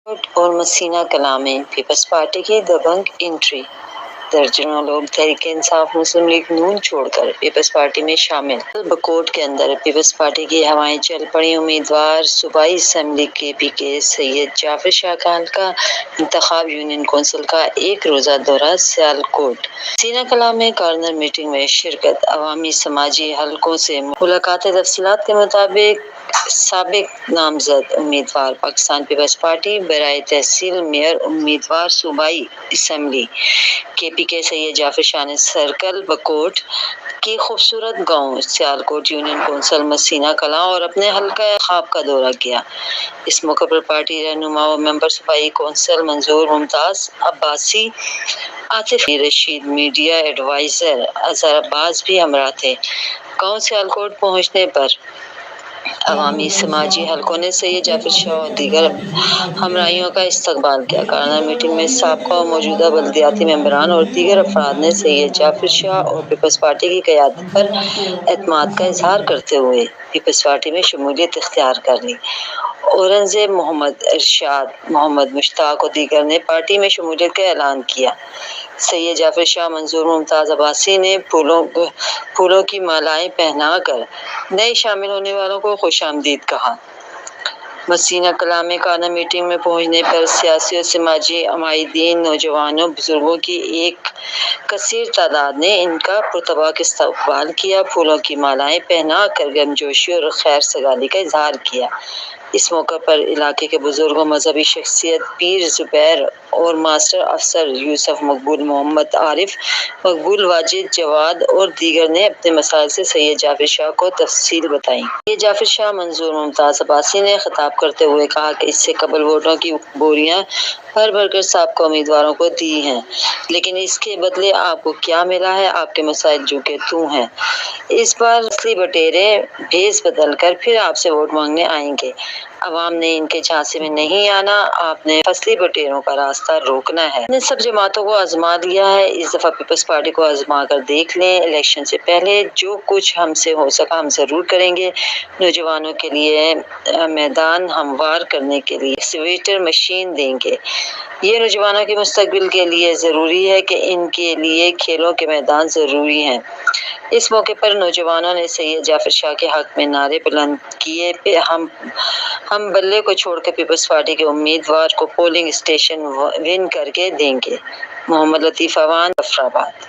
اور مسینہ کلاں میں Peoples party کی دبنگ انٹری، درجنوں لوگ تحریک انصاف مسلم لیگ نون چھوڑ کر پیپلز پارٹی میں شامل۔ بکوٹ کے اندر پیپلز پارٹی کی ہوائیں چل پڑیں۔ امیدوار صوبائی اسمبلی کے پی کے سید جعفر شاہ کا حلقہ انتخاب یونین کونسل کا ایک روزہ دورہ سیالکوٹ۔ مسینہ کلاں میں گورنر میٹنگ میں شرکت، عوامی سماجی حلقوں سے ملاقات۔ تفصیلات کے مطابق سابق نامزد امیدوار پاکستان پیپلز پارٹی برائے تحصیل میئر امیدوار صوبائی اسمبلی کے پی کے سید جعفر شاہ نے سرکل بکوٹ کی خوبصورت گاؤں سیالکوٹ، یونین کونسل مسینہ کلاں اور اپنے حلقہ انتخاب کا دورہ کیا۔ اس موقع پر پارٹی رہنما و ممبر صوبائی کونسل منظور ممتاز عباسی، عاطف رشید، میڈیا ایڈوائزر اظہر عباس بھی ہمراہ تھے۔ گاؤں سیالکوٹ پہنچنے پر عوامی سماجی حلقوں نے سید جعفر شاہ اور دیگر ہمراہیوں کا استقبال کیا۔ گورنر میٹنگ میں سابقہ و موجودہ بلدیاتی ممبران اور دیگر افراد نے سید جعفر شاہ اور پیپلز پارٹی کی قیادت پر اعتماد کا اظہار کرتے ہوئے پیپلز پارٹی میں شمولیت اختیار کر لی۔ اورنگزیب، محمد ارشاد، محمد مشتاق اور دیگر نے پارٹی میں شمولیت کا اعلان کیا۔ سید جعفر شاہ، منظور ممتاز عباسی نے پھولوں کی مالائیں پہنا کر نئے شامل ہونے والوں کو خوش آمدید کہا۔ مسینہ کلاں میں گورنر میٹنگ میں پہنچنے پر سیاسی اور سماجی عمائدین، نوجوانوں، بزرگوں کی ایک کثیر تعداد نے ان کا پرتپاک استقبال کیا، پھولوں کی مالائیں پہنا کر گرمجوشی اور خیر سگالی کا اظہار کیا۔ اس موقع پر علاقے کے بزرگوں، مذہبی شخصیت پیر زبیر اور ماسٹر افسر یوسف مقبول، محمد عارف مقبول، واجد جواد اور دیگر نے اپنے مسائل سے سید جعفر شاہ کو تفصیل بتائیں۔ سید جعفر شاہ، منظور ممتاز عباسی نے خطاب کرتے ہوئے کہا کہ اس سے قبل ووٹوں کی بوریاں بھر بھر کر سابقہ امیدواروں کو دی ہیں، لیکن اس کے بدلے آپ کو کیا ملا ہے؟ آپ کے مسائل جو کہ تو ہیں۔ اس بار فصلی بٹیرے بھیس بدل کر پھر آپ سے ووٹ مانگنے آئیں گے۔ عوام نے ان کے جھانسے میں نہیں آنا، آپ نے فصلی بٹیروں کا راستہ روکنا ہے۔ ہم نے سب جماعتوں کو آزما لیا ہے، اس دفعہ پیپلز پارٹی کو آزما کر دیکھ لیں۔ الیکشن سے پہلے جو کچھ ہم سے ہو سکا ہم ضرور کریں گے۔ نوجوانوں کے لیے میدان ہموار کرنے کے لیے ایکسکیویٹر مشین دیں گے۔ یہ نوجوانوں کے مستقبل کے لیے ضروری ہے کہ ان کے لیے کھیلوں کے میدان ضروری ہیں۔ اس موقع پر نوجوانوں نے سید جعفر شاہ کے حق میں نعرے بلند کیے۔ ہم بلے کو چھوڑ کر پیپلز پارٹی کے امیدوار کو پولنگ اسٹیشن ون کر کے دیں گے۔ محمد لطیف اعوان، جعفر آباد۔